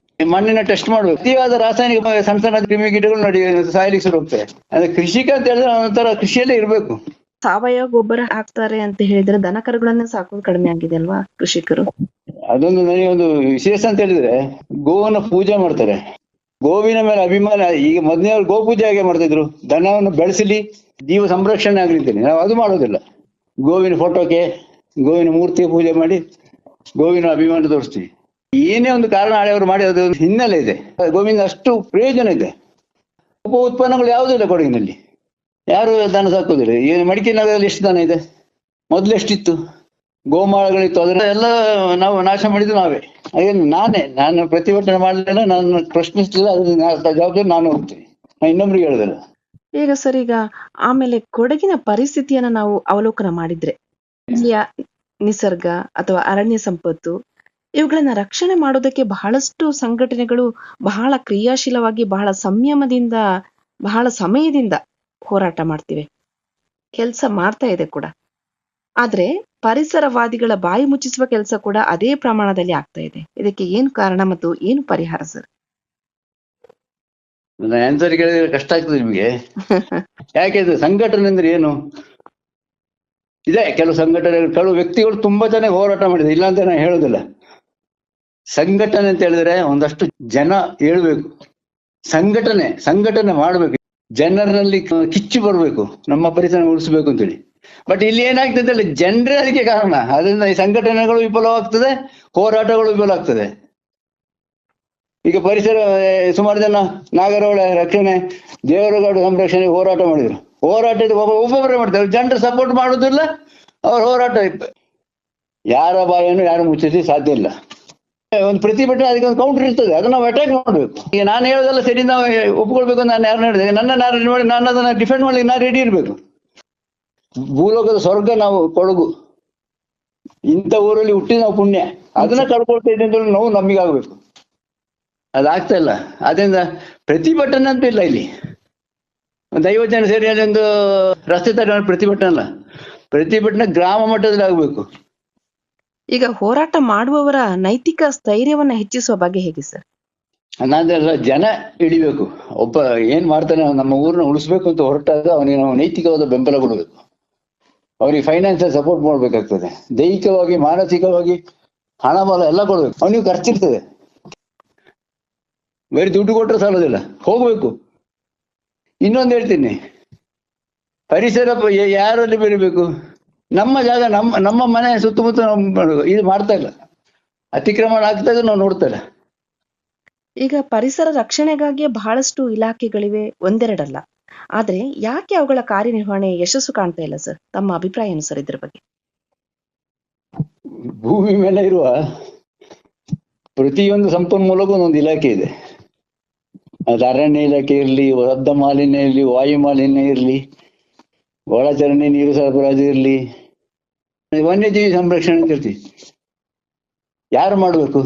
ಮಣ್ಣಿನ ಟೆಸ್ಟ್ ಮಾಡ್ಬೇಕು. ಅತಿಯಾದ ರಾಸಾಯನಿಕ ಸಣ್ಣ ಸಣ್ಣ ಕ್ರಿಮಿ ಕೀಟಗಳು ನೋಡಿ ಸಾಯಲಿಕ್ಕೆ ಶುರು ಹೋಗ್ತದೆ. ಅಂದ್ರೆ ಕೃಷಿಕ ಅಂತ ಹೇಳಿದ್ರೆ ಒಂಥರ ಕೃಷಿಯಲ್ಲೇ ಇರ್ಬೇಕು. ಸಾವಯವ ಗೊಬ್ಬರ ಹಾಕ್ತಾರೆ ಅಂತ ಹೇಳಿದ್ರೆ ದನ ಕರುಗಳನ್ನ ಸಾಕೋದು ಕಡಿಮೆ ಆಗಿದೆ ಅಲ್ವಾ ಕೃಷಿಕರು? ಅದೊಂದು ನನಗೆ ಒಂದು ವಿಶೇಷ ಅಂತ ಹೇಳಿದ್ರೆ, ಗೋವನ್ನ ಪೂಜೆ ಮಾಡ್ತಾರೆ. ಗೋವಿನ ಮೇಲೆ ಅಭಿಮಾನ. ಈಗ ಮೊದಲನೇವ್ರು ಗೋ ಪೂಜೆ ಹಾಗೆ ಮಾಡ್ತಿದ್ರು, ದನವನ್ನು ಬೆಳೆಸಲಿ, ಜೀವ ಸಂರಕ್ಷಣೆ ಆಗ್ಲಿದ್ದೇನೆ. ನಾವು ಅದು ಮಾಡೋದಿಲ್ಲ. ಗೋವಿನ ಫೋಟೋಕ್ಕೆ, ಗೋವಿನ ಮೂರ್ತಿಗೆ ಪೂಜೆ ಮಾಡಿ ಗೋವಿನ ಅಭಿಮಾನ ತೋರಿಸ್ತೀವಿ. ಏನೇ ಒಂದು ಕಾರಣ ಹಳೆಯವರು ಮಾಡಿ ಅದು ಹಿನ್ನೆಲೆ ಇದೆ. ಗೋವಿಂದ ಅಷ್ಟು ಪ್ರಯೋಜನ ಇದೆ. ಉಪ ಉತ್ಪನ್ನಗಳು ಯಾವುದೂ ಇಲ್ಲ ಕೊಡಗಿನಲ್ಲಿ. ಯಾರು ದನ ಸಾಕೋದಿಲ್ಲ. ಏನು ಮಡಿಕೆ ನಗರದಲ್ಲಿ ಎಷ್ಟು ದನ ಇದೆ? ಮೊದಲು ಎಷ್ಟಿತ್ತು? ಗೋಮಾಳಗಳಿತ್ತು, ಅದನ್ನ ಎಲ್ಲ ನಾವು ನಾಶ ಮಾಡಿದ್ದು ನಾವೇ. ಹಾಗೇನು ನಾನು ಪ್ರತಿಭಟನೆ ಮಾಡಲಿಲ್ಲ, ನಾನು ಪ್ರಶ್ನಿಸ್ತಿಲ್ಲ, ಅದ್ರ ಜವಾಬ್ದಾರಿ ನಾನು ಹೋಗ್ತೀನಿ, ನಾನು ಇನ್ನೊಬ್ರಿಗೆ ಹೇಳುದಿಲ್ಲ. ಈಗ ಸರ್, ಈಗ ಆಮೇಲೆ ಕೊಡಗಿನ ಪರಿಸ್ಥಿತಿಯನ್ನ ನಾವು ಅವಲೋಕನ ಮಾಡಿದ್ರೆ, ಇಲ್ಲಿಯ ನಿಸರ್ಗ ಅಥವಾ ಅರಣ್ಯ ಸಂಪತ್ತು ಇವುಗಳನ್ನ ರಕ್ಷಣೆ ಮಾಡೋದಕ್ಕೆ ಬಹಳಷ್ಟು ಸಂಘಟನೆಗಳು ಬಹಳ ಕ್ರಿಯಾಶೀಲವಾಗಿ, ಬಹಳ ಸಂಯಮದಿಂದ, ಬಹಳ ಸಮಯದಿಂದ ಹೋರಾಟ ಮಾಡ್ತಿವೆ, ಕೆಲಸ ಮಾಡ್ತಾ ಇದೆ ಕೂಡ. ಆದ್ರೆ ಪರಿಸರವಾದಿಗಳ ಬಾಯಿ ಮುಚ್ಚಿಸುವ ಕೆಲಸ ಕೂಡ ಅದೇ ಪ್ರಮಾಣದಲ್ಲಿ ಆಗ್ತಾ ಇದೆ. ಇದಕ್ಕೆ ಏನು ಕಾರಣ ಮತ್ತು ಏನು ಪರಿಹಾರ ಸರ್? ಆನ್ಸರ್ ಕೇಳಿದ್ರೆ ಕಷ್ಟ ಆಗ್ತದೆ ನಿಮ್ಗೆ. ಯಾಕೆಂದ್ರೆ ಸಂಘಟನೆ ಅಂದ್ರೆ ಏನು ಇದೆ. ಕೆಲವು ಸಂಘಟನೆಗಳು, ಕೆಲವು ವ್ಯಕ್ತಿಗಳು ತುಂಬಾ ಜನ ಹೋರಾಟ ಮಾಡಿದೆ, ಇಲ್ಲ ಅಂತ ನಾನು ಹೇಳುದಿಲ್ಲ. ಸಂಘಟನೆ ಅಂತ ಹೇಳಿದ್ರೆ ಒಂದಷ್ಟು ಜನ ಹೇಳ್ಬೇಕು, ಸಂಘಟನೆ ಮಾಡ್ಬೇಕು, ಜನರಲ್ಲಿ ಕಿಚ್ಚು ಬರ್ಬೇಕು, ನಮ್ಮ ಪರಿಸರ ಉಳಿಸ್ಬೇಕು ಅಂತೇಳಿ. ಬಟ್ ಇಲ್ಲಿ ಏನಾಗ್ತದೆ ಅಂತ ಹೇಳಿ ಜನರೇ ಅದಕ್ಕೆ ಕಾರಣ. ಅದರಿಂದ ಈ ಸಂಘಟನೆಗಳು ವಿಫಲವಾಗ್ತದೆ, ಹೋರಾಟಗಳು ವಿಫಲ. ಈಗ ಪರಿಸರ ಸುಮಾರು ಜನ ನಾಗರಹೊಳೆ ರಕ್ಷಣೆ, ದೇವರಗಾಡು ಸಂರಕ್ಷಣೆ ಹೋರಾಟ ಮಾಡಿದ್ರು. ಹೋರಾಟದ ಒಬ್ಬೊಬ್ಬರೇ ಮಾಡ್ತಾರೆ, ಜನರು ಸಪೋರ್ಟ್ ಮಾಡುದಿಲ್ಲ, ಅವ್ರ ಹೋರಾಟ ಯಾರ ಬಾಯನ್ನು ಯಾರು ಮುಚ್ಚಿಸಿ ಸಾಧ್ಯ ಇಲ್ಲ. ಒಂದು ಪ್ರತಿಭಟನೆ ಅದಕ್ಕೆ ಒಂದು ಕೌಂಟರ್ ಇರ್ತದೆ, ಅದನ್ನ ನಾವು ಅಟ್ಯಾಕ್ ಮಾಡ್ಬೇಕು. ಈಗ ನಾನು ಹೇಳೋದೆಲ್ಲ ಸರಿ, ನಾವು ಒಪ್ಕೊಳ್ಬೇಕು ಅಂತ ನಾನು ಯಾರು ಹೇಳಿದೆ, ನಾನು ಮಾಡಿ ನಾನು ಅದನ್ನ ಡಿಫೆಂಡ್ ಮಾಡ್ಲಿಕ್ಕೆ ನಾನು ರೆಡಿ ಇರ್ಬೇಕು. ಭೂಲೋಕದ ಸ್ವರ್ಗ ನಾವು ಕೊಡಗು, ಇಂಥ ಊರಲ್ಲಿ ಹುಟ್ಟಿ ನಾವು ಪುಣ್ಯ, ಅದನ್ನ ಕಳ್ಕೊಳ್ತಾ ಇದ್ದೆ ಅಂತ ನಾವು ನಮಗಾಗ್ಬೇಕು. ಅದಾಗ್ತಾ ಇಲ್ಲ. ಅದರಿಂದ ಪ್ರತಿಭಟನೆ ಅಂತ ಇಲ್ಲ ಇಲ್ಲಿ. ಒಂದು 50 ಜನ ಸೇರಿ ಅಲ್ಲಿ ಒಂದು ರಸ್ತೆ ತಡೆ ಪ್ರತಿಭಟನೆ ಅಲ್ಲ, ಪ್ರತಿಭಟನೆ ಗ್ರಾಮ ಮಟ್ಟದಲ್ಲಿ ಆಗ್ಬೇಕು. ಈಗ ಹೋರಾಟ ಮಾಡುವವರ ನೈತಿಕ ಸ್ಥೈರ್ಯವನ್ನ ಹೆಚ್ಚಿಸುವ ಬಗ್ಗೆ ಹೇಗೆ ಸರ್? ನಾನೆಲ್ಲ ಜನ ಹಿಡಿಬೇಕು. ಒಬ್ಬ ಏನ್ ಮಾಡ್ತಾನೆ, ನಮ್ಮ ಊರನ್ನ ಉಳಿಸ್ಬೇಕು ಅಂತ ಹೊರಟಾಗ ಅವನಿಗೆ ನಾವು ನೈತಿಕವಾದ ಬೆಂಬಲ ಕೊಡಬೇಕು. ಅವನಿಗೆ ಫೈನಾನ್ಸಿಯಲ್ ಸಪೋರ್ಟ್ ಮಾಡ್ಬೇಕಾಗ್ತದೆ, ದೈಹಿಕವಾಗಿ, ಮಾನಸಿಕವಾಗಿ, ಹಣ ಬಲ ಎಲ್ಲ ಕೊಡ್ಬೇಕು. ಅವನಿಗೆ ಖರ್ಚಿರ್ತದೆ, ಬರೀ ದುಡ್ಡು ಕೊಟ್ಟರೆ ಸಾಲೋದಿಲ್ಲ, ಹೋಗ್ಬೇಕು. ಇನ್ನೊಂದು ಹೇಳ್ತೀನಿ, ಪರಿಸರ ಯಾರಲ್ಲಿ ಬೆರಿಬೇಕು? ನಮ್ಮ ಜಾಗ, ನಮ್ಮ ಮನೆ ಸುತ್ತಮುತ್ತ ಇದು ಮಾಡ್ತಾ ಇಲ್ಲ, ಅತಿಕ್ರಮಣ ಆಗ್ತಾ ಇದೆ, ನಾವು ನೋಡ್ತಾ ಇಲ್ಲ. ಈಗ ಪರಿಸರ ರಕ್ಷಣೆಗಾಗಿ ಬಹಳಷ್ಟು ಇಲಾಖೆಗಳಿವೆ, ಒಂದೆರಡಲ್ಲ. ಆದ್ರೆ ಯಾಕೆ ಅವುಗಳ ಕಾರ್ಯನಿರ್ವಹಣೆ ಯಶಸ್ಸು ಕಾಣ್ತಾ ಇಲ್ಲ ಸರ್? ತಮ್ಮ ಅಭಿಪ್ರಾಯ ಏನು ಸರ್ ಇದ್ರ ಬಗ್ಗೆ? ಭೂಮಿ ಮೇಲೆ ಇರುವ ಪ್ರತಿಯೊಂದು ಸಂಪನ್ಮೂಲಕ್ಕೂ ಒಂದೊಂದು ಇಲಾಖೆ ಇದೆ. ಅದು ಅರಣ್ಯ ಇಲಾಖೆ ಇರಲಿ, ಶಬ್ದ ಮಾಲಿನ್ಯ ಇರಲಿ, ವಾಯು ಮಾಲಿನ್ಯ ಇರಲಿ, ಒಳಚರಂಡಿ ನೀರು ಸರಬರಾಜು ಇರಲಿ, ವನ್ಯಜೀವಿ ಸಂರಕ್ಷಣೆ ಅಂತ ಹೇಳ್ತೀವಿ. ಯಾರು ಮಾಡ್ಬೇಕು?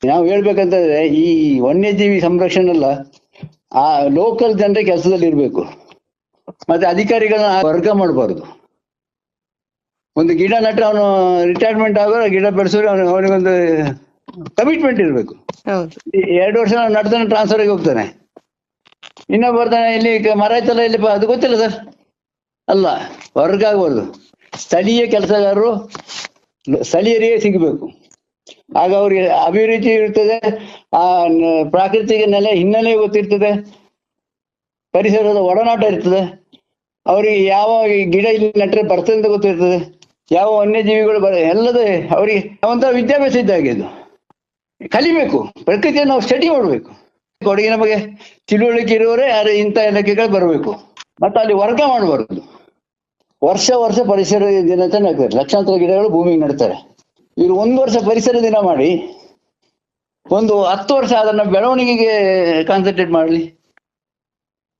ನಾವು ಹೇಳ್ಬೇಕಂತಂದ್ರೆ ಈ ವನ್ಯಜೀವಿ ಸಂರಕ್ಷಣೆ ಎಲ್ಲ ಆ ಲೋಕಲ್ ಜನರೇ ಕೆಲಸದಲ್ಲಿ ಇರ್ಬೇಕು. ಮತ್ತೆ ಅಧಿಕಾರಿಗಳನ್ನ ವರ್ಗ ಮಾಡಬಾರ್ದು. ಒಂದು ಗಿಡ ನೆಟ್ರೆ ಅವನು ರಿಟೈರ್ಮೆಂಟ್ ಆಗೋ ಗಿಡ ಬೆಳೆಸೋರು ಅವನಿಗೊಂದು ಕಮಿಟ್ಮೆಂಟ್ ಇರ್ಬೇಕು. 2 ವರ್ಷ ನಾವು ನಡ್ತಾನೆ ಟ್ರಾನ್ಸ್ಫರ್ಗೆ ಹೋಗ್ತಾನೆ, ಇನ್ನೊಬ್ಬ ಬರ್ತಾನೆ, ಇಲ್ಲಿ ಮರ ಆಯ್ತಲ್ಲ ಇಲ್ಲಿ ಅದು ಗೊತ್ತಿಲ್ಲ ಸರ್, ಅಲ್ಲ, ವರ್ಗ ಆಗ್ಬಾರ್ದು. ಸ್ಥಳೀಯ ಕೆಲಸಗಾರರು ಸ್ಥಳೀಯರಿಗೆ ಸಿಗಬೇಕು. ಆಗ ಅವ್ರಿಗೆ ಅಭಿರುಚಿ ಇರ್ತದೆ, ಆ ಪ್ರಾಕೃತಿಕ ಹಿನ್ನೆಲೆ ಗೊತ್ತಿರ್ತದೆ, ಪರಿಸರದ ಒಡನಾಟ ಇರ್ತದೆ. ಅವರಿಗೆ ಯಾವ ಗಿಡ ಇಲ್ಲಿ ನೆಟ್ಟರೆ ಬರ್ತದೆ ಅಂತ ಗೊತ್ತಿರ್ತದೆ, ಯಾವ ವನ್ಯಜೀವಿಗಳು ಎಲ್ಲದೇ ಅವರಿಗೆ ಒಂಥರ ವಿದ್ಯಾಭ್ಯಾಸ ಇದ್ದಾಗೆ ಅದು. ಕಲಿಬೇಕು, ಪ್ರಕೃತಿಯನ್ನು ನಾವು ಸ್ಟಡಿ ಮಾಡಬೇಕು. ಕೊಡಗಿನ ಬಗ್ಗೆ ತಿಳುವಳಿಕೆ ಇರುವವರೇ ಇಂಥ ಇಲಾಖೆಗಳು ಬರಬೇಕು. ಮತ್ತೆ ಅಲ್ಲಿ ವರ್ಗ ಮಾಡಬಾರ್ದು. ವರ್ಷ ಪರಿಸರ ದಿನಾಚರಣೆ ಆಗ್ತದೆ, ಲಕ್ಷಾಂತರ ಗಿಡಗಳು ಭೂಮಿಗೆ ನೆಡ್ತಾರೆ. ಇವರು 1 ವರ್ಷ ಪರಿಸರ ದಿನ ಮಾಡಿ ಒಂದು 10 ವರ್ಷ ಅದನ್ನ ಬೆಳವಣಿಗೆಗೆ ಕಾನ್ಸಂಟ್ರೇಟ್ ಮಾಡಲಿ.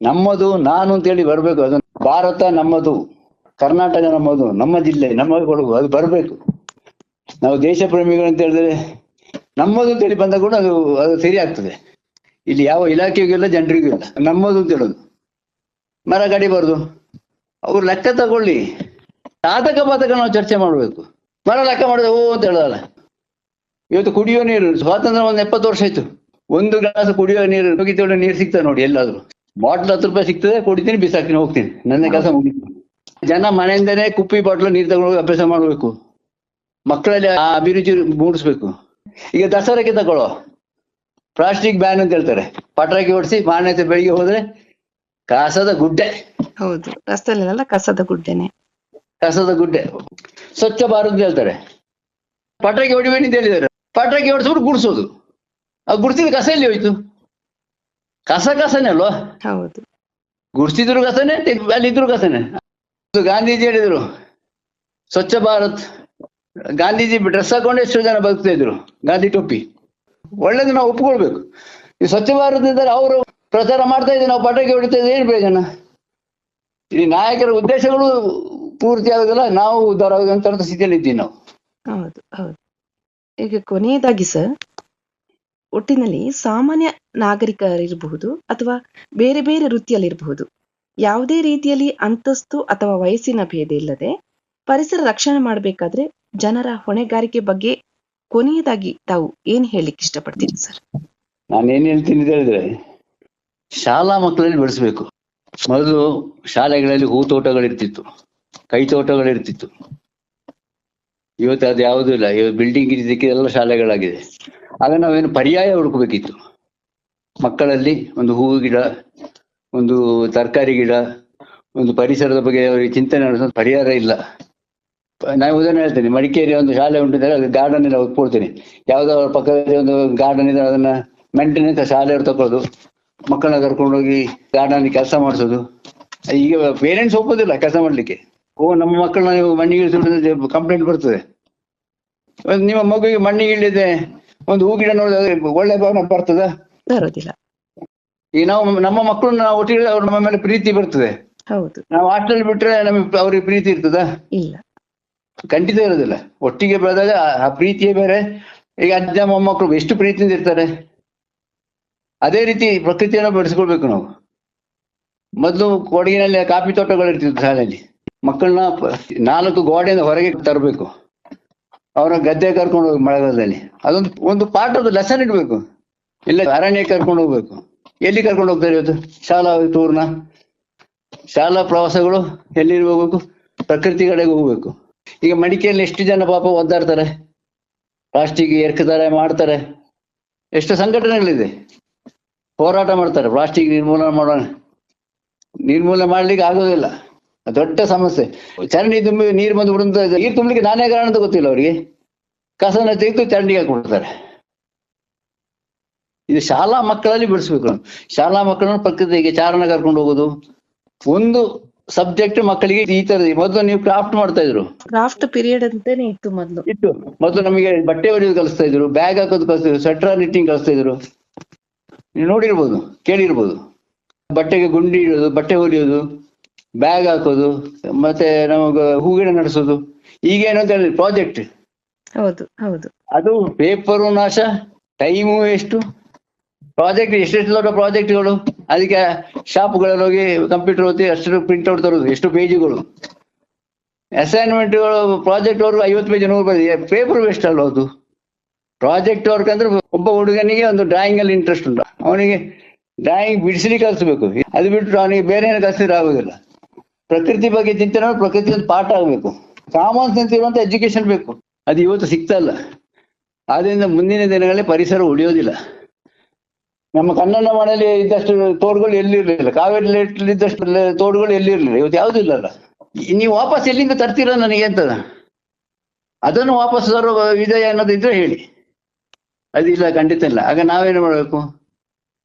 ನಮ್ಮದು ನಾನು ಅಂತೇಳಿ ಬರ್ಬೇಕು. ಅದು ಭಾರತ ನಮ್ಮದು, ಕರ್ನಾಟಕ ನಮ್ಮದು, ನಮ್ಮ ಜಿಲ್ಲೆ ನಮ್ಮ ಕೊಡಗು, ಅದು ಬರಬೇಕು. ನಾವು ದೇಶ ಪ್ರೇಮಿಗಳು ಅಂತ ಹೇಳಿದ್ರೆ ನಮ್ಮದು ಅಂತೇಳಿ ಬಂದಾಗ ಕೂಡ ಅದು ಸರಿ ಆಗ್ತದೆ. ಇಲ್ಲಿ ಯಾವ ಇಲಾಖೆಗೂ ಇಲ್ಲ, ಜನರಿಗೂ ಇಲ್ಲ, ನಮ್ಮದು ಅಂತ ಹೇಳೋದು. ಮರ ಕಡಿಬಾರ್ದು, ಅವ್ರು ಲೆಕ್ಕ ತಗೊಳ್ಳಿ. ಸಾಧಕ ಬಾಧಕ ನಾವು ಚರ್ಚೆ ಮಾಡ್ಬೇಕು. ಮರ ಲೆಕ್ಕ ಮಾಡಿದ್ರೆ ಓ ಅಂತ ಹೇಳೋದಲ್ಲ. ಇವತ್ತು ಕುಡಿಯೋ ನೀರು ಸ್ವಾತಂತ್ರ್ಯ 70 ವರ್ಷ ಆಯ್ತು. 1 ಗ್ಲಾಸ್ ಕುಡಿಯೋ ನೀರು ಮುಗಿತೊಳ್ಳೆ ನೀರು ಸಿಗ್ತದೆ ನೋಡಿ ಎಲ್ಲಾದ್ರೂ. ಬಾಟ್ಲ್ 10 ರೂಪಾಯಿ ಸಿಗ್ತದೆ, ಕುಡಿತೀನಿ, ಬಿಸಾಕ್ತೀನಿ, ಹೋಗ್ತೀನಿ, ನನ್ನ ಕೆಲಸ ಮುಗಿತು. ಜನ ಮನೆಯಿಂದನೇ ಕುಪ್ಪಿ ಬಾಟ್ಲು ನೀರು ತಗೊಂಡು ಅಭ್ಯಾಸ ಮಾಡ್ಬೇಕು. ಮಕ್ಕಳಲ್ಲಿ ಆ ಅಭಿರುಚಿ ಮೂಡಿಸ್ಬೇಕು. ಈಗ ದಸರಾಕ್ಕೆ ತಗೊಳ್ಳೋ, ಪ್ಲಾಸ್ಟಿಕ್ ಬ್ಯಾನ್ ಅಂತ ಹೇಳ್ತಾರೆ. ಪಟಾಕಿ ಹೊಡಿಸಿ ಮಾನ್ಯತೆ ಬೆಳಿಗ್ಗೆ ಹೋದ್ರೆ ಕಸದ ಗುಡ್ಡೆ. ಹೌದು, ರಸ್ತೆಯಲ್ಲೆಲ್ಲ ಕಸದ ಗುಡ್ಡೆನೆ. ಸ್ವಚ್ಛ ಭಾರತ್ ಹೇಳ್ತಾರೆ. ಪಟಾಕಿ ಹೊಡಿಬೇಡಿ ಅಂತ ಹೇಳಿದ್ದಾರೆ. ಪಟಾಕಿ ಹೊಡಿಸ್ಬಿಟ್ಟು ಗುಡ್ಸೋದು. ಆ ಗುಡ್ಸಿದ ಕಸ ಎಲ್ಲಿ ಹೋಯ್ತು? ಕಸನೇ ಅಲ್ವಾ? ಹೌದು, ಗುಡ್ಸಿದ್ರು ಕಸನೇ, ಅಲ್ಲಿದ್ರು ಕಸನೇ. ಗಾಂಧೀಜಿ ಹೇಳಿದ್ರು ಸ್ವಚ್ಛ ಭಾರತ್. ಗಾಂಧೀಜಿ ಡ್ರೆಸ್ ಹಾಕೊಂಡು ಎಷ್ಟು ಜನ ಬದುಕ್ತಾ ಇದ್ರು, ಗಾಂಧಿ ಟೊಪ್ಪಿ. ಒಳ್ಳೇದು ನಾವು ಒಪ್ಕೊಳ್ಬೇಕು. ಈ ಸ್ವಚ್ಛ ಭಾರತದಿಂದ ಅವರು ಪ್ರಚಾರ ಮಾಡ್ತಾ ಇದ್ದೀವಿ, ನಾವು ಪಟಾಕಿ ಹೊಡಿತಾ ಇದ್ದೀವಿ, ಏನ್ ಪ್ರಯೋಜನ? ಈ ನಾಯಕರ ಉದ್ದೇಶಗಳು ಪೂರ್ತಿ ಆಗೋದಿಲ್ಲ, ನಾವು ಉದ್ಧಾರ ಆಗುವಂತ ಸ್ಥಿತಿಯಲ್ಲಿ ಇದ್ದೀವಿ ನಾವು. ಹೌದು. ಈಗ ಕೊನೆಯದಾಗಿ ಸರ್, ಒಟ್ಟಿನಲ್ಲಿ ಸಾಮಾನ್ಯ ನಾಗರಿಕರಿರಬಹುದು ಅಥವಾ ಬೇರೆ ಬೇರೆ ವೃತ್ತಿಯಲ್ಲಿರಬಹುದು, ಯಾವುದೇ ರೀತಿಯಲ್ಲಿ ಅಂತಸ್ತು ಅಥವಾ ವಯಸ್ಸಿನ ಭೇದ ಇಲ್ಲದೆ ಪರಿಸರ ರಕ್ಷಣೆ ಮಾಡಬೇಕಾದ್ರೆ ಜನರ ಹೊಣೆಗಾರಿಕೆ ಬಗ್ಗೆ ಕೊನೆಯದಾಗಿ ತಾವು ಏನ್ ಹೇಳಲಿಕ್ಕೆ ಇಷ್ಟಪಡ್ತೀರಿ ಸರ್? ನಾನೇನ್ ಹೇಳ್ತೀನಿ ಅಂತ ಹೇಳಿದ್ರೆ, ಶಾಲಾ ಮಕ್ಕಳಲ್ಲಿ ಬೆಳೆಸ್ಬೇಕು. ಮೊದಲು ಶಾಲೆಗಳಲ್ಲಿ ಹೂತೋಟಗಳಿರ್ತಿತ್ತು, ಕೈ ತೋಟಗಳಿರ್ತಿತ್ತು. ಇವತ್ತು ಅದು ಯಾವುದೂ ಇಲ್ಲ. ಇವತ್ತು ಬಿಲ್ಡಿಂಗ್ ಇದಕ್ಕೆಲ್ಲ ಶಾಲೆಗಳಾಗಿದೆ. ಆಗ ನಾವೇನು ಪರ್ಯಾಯ ಹುಡುಕಬೇಕಿತ್ತು. ಮಕ್ಕಳಲ್ಲಿ ಒಂದು ಹೂವು ಗಿಡ, ಒಂದು ತರಕಾರಿ ಗಿಡ, ಒಂದು ಪರಿಸರದ ಬಗ್ಗೆ ಅವರಿಗೆ ಚಿಂತನೆ ನಡೆಸೋ ಪರಿಹಾರ ಇಲ್ಲ. ನಾನು ಉದಾಹರಣೆ ಹೇಳ್ತೇನೆ, ಮಡಿಕೇರಿ ಒಂದು ಶಾಲೆ ಉಂಟಿದ್ದಾರೆ, ಅದು ಗಾರ್ಡನ್ ಎಲ್ಲ ಒಪ್ಕೊಳ್ತೇನೆ. ಯಾವುದೋ ಪಕ್ಕದಲ್ಲಿ ಒಂದು ಗಾರ್ಡನ್ ಇದೆ, ಅದನ್ನ ಮೇಂಟೆನೆನ್ಸ್ ಶಾಲೆಯವರು ತಗೊಳ್ಳೋದು, ಮಕ್ಕಳನ್ನ ಕರ್ಕೊಂಡೋಗಿ ಗಾರ್ಡನ್ ಕೆಲಸ ಮಾಡಿಸೋದು. ಈಗ ಪೇರೆಂಟ್ಸ್ ಒಪ್ಪೋದಿಲ್ಲ ಕೆಲಸ ಮಾಡ್ಲಿಕ್ಕೆ. ನಮ್ಮ ಮಕ್ಕಳನ್ನ ನೀವು ಮಣ್ಣಿಗೆ ಇಳಿಸಿದ್ರೆ ಕಂಪ್ಲೇಂಟ್ ಬರ್ತದೆ. ನಿಮ್ಮ ಮಗುವಿಗೆ ಮಣ್ಣಿಗೆ ಇಳಿದೆ ಒಂದು ಹೂ ಗಿಡ ನೋಡಿದ್ರೆ ಒಳ್ಳೆ ಭಾವನೆ ಬರ್ತದ? ಬರೋದಿಲ್ಲ. ಈಗ ನಾವು ನಮ್ಮ ಮಕ್ಕಳನ್ನ ಒಟ್ಟಿಗೆ ಅವ್ರ ನಮ್ಮ ಮೇಲೆ ಪ್ರೀತಿ ಬರ್ತದೆ. ಹೌದು, ನಾವು ಹಾಸ್ಟೆಲ್ ಬಿಟ್ರೆ ನಮಗೆ ಅವ್ರಿಗೆ ಪ್ರೀತಿ ಇರ್ತದ? ಇಲ್ಲ, ಖಂಡಿತ ಇರೋದಿಲ್ಲ. ಒಟ್ಟಿಗೆ ಬೆಳೆದಾಗ ಆ ಪ್ರೀತಿಯೇ ಬೇರೆ. ಈಗ ಅಜ್ಜ ಮೊಮ್ಮಕ್ಕಳು ಎಷ್ಟು ಪ್ರೀತಿಯಿಂದ ಇರ್ತಾರೆ. ಅದೇ ರೀತಿ ಪ್ರಕೃತಿಯನ್ನು ಬೆಳೆಸ್ಕೊಳ್ಬೇಕು ನಾವು. ಮೊದಲು ಕೊಡಗಿನಲ್ಲಿ ಕಾಫಿ ತೋಟಗಳು ಇರ್ತಿತ್ತು ಶಾಲೆಯಲ್ಲಿ. ಮಕ್ಕಳನ್ನ 4 ಗೋಡೆಯಿಂದ ಹೊರಗೆ ತರಬೇಕು, ಅವರ ಗದ್ದೆ ಕರ್ಕೊಂಡು ಹೋಗಿ ಮಳೆಗಾಲದಲ್ಲಿ. ಒಂದು ಪಾಠದ ಲೆಸನ್ ಇಡ್ಬೇಕು. ಇಲ್ಲ ಅರಣ್ಯ ಕರ್ಕೊಂಡು ಹೋಗ್ಬೇಕು. ಎಲ್ಲಿ ಕರ್ಕೊಂಡು ಹೋಗ್ತಾರೆ ಇವತ್ತು? ಶಾಲಾ ಟೂರ್ನ, ಶಾಲಾ ಪ್ರವಾಸಗಳು ಎಲ್ಲಿ ಹೋಗ್ಬೇಕು? ಪ್ರಕೃತಿ ಕಡೆಗೆ ಹೋಗ್ಬೇಕು. ಈಗ ಮಡಿಕೆಯಲ್ಲಿ ಎಷ್ಟು ಜನ ಪಾಪ ಒದ್ದಾಡ್ತಾರೆ, ಪ್ಲಾಸ್ಟಿಕ್ ಎರ್ಕುತ್ತಾರೆ, ಮಾಡ್ತಾರೆ. ಎಷ್ಟು ಸಂಘಟನೆಗಳಿದೆ, ಹೋರಾಟ ಮಾಡ್ತಾರೆ ಪ್ಲಾಸ್ಟಿಕ್ ನಿರ್ಮೂಲನೆ ಮಾಡ್ಲಿಕ್ಕೆ ಆಗೋದಿಲ್ಲ. ದೊಡ್ಡ ಸಮಸ್ಯೆ. ಚರಂಡಿ ತುಂಬಿ ನೀರು ಬಂದು ಬಿಡುತ್ತ, ನೀರು ತುಂಬಲಿಕ್ಕೆ ನಾನೇ ಕಾರಣ ಅಂತ ಗೊತ್ತಿಲ್ಲ ಅವರಿಗೆ. ಕಸನ ತೆಗೆದು ಚರಂಡಿಗೆ ಹಾಕ್ಬಿಡ್ತಾರೆ. ಇದು ಶಾಲಾ ಮಕ್ಕಳಲ್ಲಿ ಬೆಳೆಸ್ಬೇಕು. ಶಾಲಾ ಮಕ್ಕಳನ್ನು ಪ್ರಕೃತಿಗೆ ಚಾರಣ ಕರ್ಕೊಂಡು ಹೋಗೋದು. ಒಂದು ಸಬ್ಜೆಕ್ಟ್ ಮಕ್ಕಳಿಗೆ ಈ ತರ. ಮೊದಲು ನೀವು ಕ್ರಾಫ್ಟ್ ಮಾಡ್ತಾ ಇದ್ರು, ಕ್ರಾಫ್ಟ್ ಪೀರಿಯಡ್ ಅಂತಾನೆ ಇತ್ತು ಮೊದಲು ನಮಗೆ ಬಟ್ಟೆ ಹೊಲಿಯೋದು ಕಲಿಸ್ತಾ ಇದ್ರು, ಬ್ಯಾಗ್ ಹಾಕೋದು ಕಲಿಸ್ತಾ ಇದ್ರು, ಸ್ವೆಟರ್ ನಿಟ್ಟಿಂಗ್ ಕಲಿಸ್ತಾ ಇದ್ರು. ನೀವು ನೋಡಿರ್ಬೋದು, ಕೇಳಿರ್ಬೋದು. ಬಟ್ಟೆಗೆ ಗುಂಡಿ ಇಡೋದು, ಬಟ್ಟೆ ಹೊಲಿಯೋದು, ಬ್ಯಾಗ್ ಹಾಕೋದು, ಮತ್ತೆ ನಮಗೆ ಹೂಗಿಡ ನಡೆಸೋದು. ಈಗೇನು ಅಂತ ಹೇಳಿ ಪ್ರಾಜೆಕ್ಟ್. ಹೌದು. ಅದು ಪೇಪರು ನಾಶ, ಟೈಮು ಎಷ್ಟು. ಪ್ರಾಜೆಕ್ಟ್ ಎಷ್ಟೆಷ್ಟು ದೊಡ್ಡ ಪ್ರಾಜೆಕ್ಟ್ಗಳು. ಅದಕ್ಕೆ ಶಾಪ್ಗಳಲ್ಲಿ ಹೋಗಿ ಕಂಪ್ಯೂಟರ್ ಓದಿ ಅಷ್ಟು ಪ್ರಿಂಟ್ ಔಟ್ ತರೋದು, ಎಷ್ಟು ಪೇಜುಗಳು. ಅಸೈನ್ಮೆಂಟ್ಗಳು, project work 50 page 100 page. Paper waste ಅಲ್ಲ ಅದು. ಪ್ರಾಜೆಕ್ಟ್ ವರ್ಕ್ ಅಂದ್ರೆ ಒಬ್ಬ ಹುಡುಗನಿಗೆ ಒಂದು ಡ್ರಾಯಿಂಗ್ ಅಲ್ಲಿ ಇಂಟ್ರೆಸ್ಟ್ ಉಂಟು, ಅವನಿಗೆ ಡ್ರಾಯಿಂಗ್ ಬಿಡಿಸ್ಲಿಕ್ಕೆ ಕಲಿಸ್ಬೇಕು. ಅದು ಬಿಟ್ಟು ಅವನಿಗೆ ಬೇರೆ ಏನು ಕಲಿಸಿದ್ರೆ ಆಗುದಿಲ್ಲ. ಪ್ರಕೃತಿ ಬಗ್ಗೆ ಚಿಂತನೆ, ಪ್ರಕೃತಿ ಒಂದು ಪಾಠ ಆಗ್ಬೇಕು. ಕಾಮನ್ ಸೆನ್ಸ್ ಇರುವಂತ ಎಜುಕೇಶನ್ ಬೇಕು. ಅದು ಇವತ್ತು ಸಿಗ್ತಾ ಇಲ್ಲ. ಆದ್ರಿಂದ ಮುಂದಿನ ದಿನಗಳಲ್ಲಿ ಪರಿಸರ ಉಳಿಯೋದಿಲ್ಲ. ನಮ್ಮ ಕನ್ನಡ ಮನೆಯಲ್ಲಿ ಇದ್ದಷ್ಟು ತೋಡುಗಳು ಎಲ್ಲಿರ್ಲಿಲ್ಲ, ಕಾವೇರಿ ಇದ್ದಷ್ಟು ತೋಡುಗಳು ಎಲ್ಲಿರ್ಲಿಲ್ಲ, ಇವತ್ತು ಯಾವುದೂ ಇಲ್ಲಲ್ಲ. ನೀವು ವಾಪಸ್ ಎಲ್ಲಿಂದ ತರ್ತೀರ ನನಗೆ ಅಂತದ, ಅದನ್ನು ವಾಪಸ್ ತರುವ ವಿಧೇಯ ಅನ್ನೋದಿದ್ರೆ ಹೇಳಿ. ಅದಿಲ್ಲ, ಖಂಡಿತ ಇಲ್ಲ. ಆಗ ನಾವೇನು ಮಾಡ್ಬೇಕು,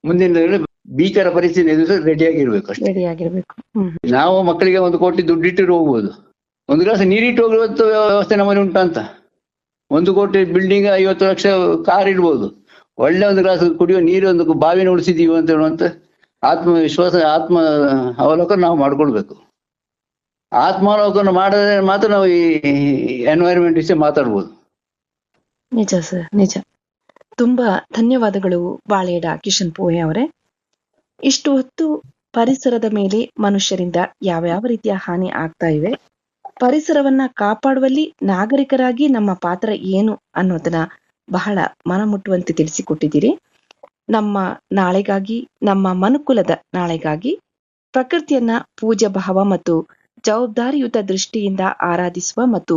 ಮುಂದಿನ ಭೀಕರ ಪರಿಸ್ಥಿತಿ ಎದುರಿಸ ರೆಡಿಯಾಗಿರ್ಬೇಕು ಅಷ್ಟೇ. ರೆಡಿಯಾಗಿರ್ಬೇಕು. ನಾವು ಮಕ್ಕಳಿಗೆ 1 ಕೋಟಿ ದುಡ್ಡಿಟ್ಟು ಹೋಗ್ಬೋದು, ಒಂದು ಗ್ಲಾಸ್ ನೀರಿಟ್ಟು ಹೋಗುವಂತ ವ್ಯವಸ್ಥೆ ನಮ್ಮಲ್ಲಿ ಉಂಟಾ ಅಂತ. 1 ಕೋಟಿ ಬಿಲ್ಡಿಂಗ್, 50 ಲಕ್ಷ ಕಾರ್ ಇಡ್ಬೋದು, ಒಳ್ಳೆ ಒಂದು ಗ್ಲಾಸ್ ಕುಡಿಯೋ ನೀರು, ಒಂದು ಬಾವಿನ ಉಳಿಸಿದೀವಿ ಅಂತ ಹೇಳುವಂತ ಆತ್ಮವಿಶ್ವಾಸ, ಆತ್ಮ ಅವಲೋಕನ ನಾವು ಮಾಡ್ಕೊಳ್ಬೇಕು. ಆತ್ಮಾವಲೋಕನ ಮಾಡಿದ್ರೆ ಮಾತ್ರ ನಾವು ಈ ಎನ್ವೈರನ್ಮೆಂಟ್ ವಿಷಯ ಮಾತಾಡ್ಬೋದು. ನಿಜ ಸರ್, ನಿಜ. ತುಂಬಾ ಧನ್ಯವಾದಗಳು ಬಾಳೇಡ ಕಿಶನ್ ಪೂವೆ ಅವರೇ. ಇಷ್ಟು ಹೊತ್ತು ಪರಿಸರದ ಮೇಲೆ ಮನುಷ್ಯರಿಂದ ಯಾವ್ಯಾವ ರೀತಿಯ ಹಾನಿ ಆಗ್ತಾ ಇವೆ, ಪರಿಸರವನ್ನ ಕಾಪಾಡುವಲ್ಲಿ ನಾಗರಿಕರಾಗಿ ನಮ್ಮ ಪಾತ್ರ ಏನು ಅನ್ನೋದನ್ನ ಬಹಳ ಮನಮುಟ್ಟುವಂತೆ ತಿಳಿಸಿಕೊಟ್ಟಿದ್ದೀರಿ. ನಮ್ಮ ನಾಳೆಗಾಗಿ, ನಮ್ಮ ಮನುಕುಲದ ನಾಳೆಗಾಗಿ ಪ್ರಕೃತಿಯನ್ನ ಪೂಜ್ಯ ಭಾವ ಮತ್ತು ಜವಾಬ್ದಾರಿಯುತ ದೃಷ್ಟಿಯಿಂದ ಆರಾಧಿಸುವ ಮತ್ತು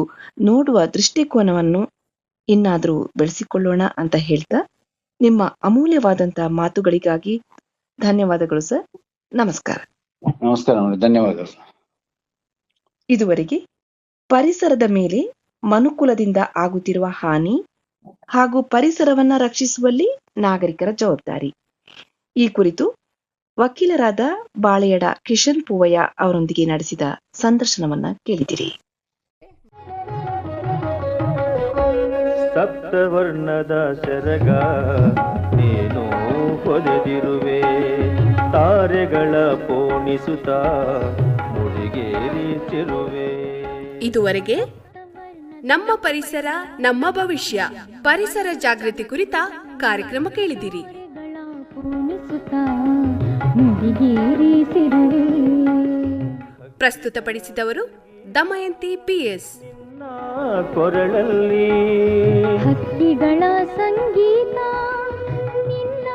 ನೋಡುವ ದೃಷ್ಟಿಕೋನವನ್ನು ಇನ್ನಾದ್ರೂ ಬೆಳೆಸಿಕೊಳ್ಳೋಣ ಅಂತ ಹೇಳ್ತಾ, ನಿಮ್ಮ ಅಮೂಲ್ಯವಾದಂತಹ ಮಾತುಗಳಿಗಾಗಿ ಧನ್ಯವಾದಗಳು ಸರ್. ನಮಸ್ಕಾರ. ನಮಸ್ಕಾರ, ಧನ್ಯವಾದಗಳು. ಇದುವರೆಗೆ ಪರಿಸರದ ಮೇಲೆ ಮನುಕುಲದಿಂದ ಆಗುತ್ತಿರುವ ಹಾನಿ ಹಾಗೂ ಪರಿಸರವನ್ನ ರಕ್ಷಿಸುವಲ್ಲಿ ನಾಗರಿಕರ ಜವಾಬ್ದಾರಿ, ಈ ಕುರಿತು ವಕೀಲರಾದ ಬಾಳೆಯಡ ಕಿಶನ್ ಪೂವಯ್ಯ ಅವರೊಂದಿಗೆ ನಡೆಸಿದ ಸಂದರ್ಶನವನ್ನ ಕೇಳಿದಿರಿ. ಸಪ್ತವರ್ಣದ ಸೆರಗ ನೀನು ಹೊದೆದಿರುವೆ, ತಾರೆಗಳ ಪೋಣಿಸುತ್ತ ಮುಡಿಗೇರಿಸಿರುವೆ. ಇದುವರೆಗೆ ನಮ್ಮ ಪರಿಸರ ನಮ್ಮ ಭವಿಷ್ಯ ಪರಿಸರ ಜಾಗೃತಿ ಕುರಿತ ಕಾರ್ಯಕ್ರಮ ಕೇಳಿದಿರಿ. ಪ್ರಸ್ತುತಪಡಿಸಿದವರು ದಮಯಂತಿ PS. ಕೊರಳಲ್ಲಿ ಹಕ್ಕಿಗಳ ಸಂಗೀತ ನಿನ್ನ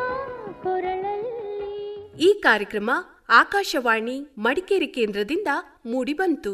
ಕೊರಳಲ್ಲಿ. ಈ ಕಾರ್ಯಕ್ರಮ ಆಕಾಶವಾಣಿ ಮಡಿಕೇರಿ ಕೇಂದ್ರದಿಂದ ಮೂಡಿಬಂತು.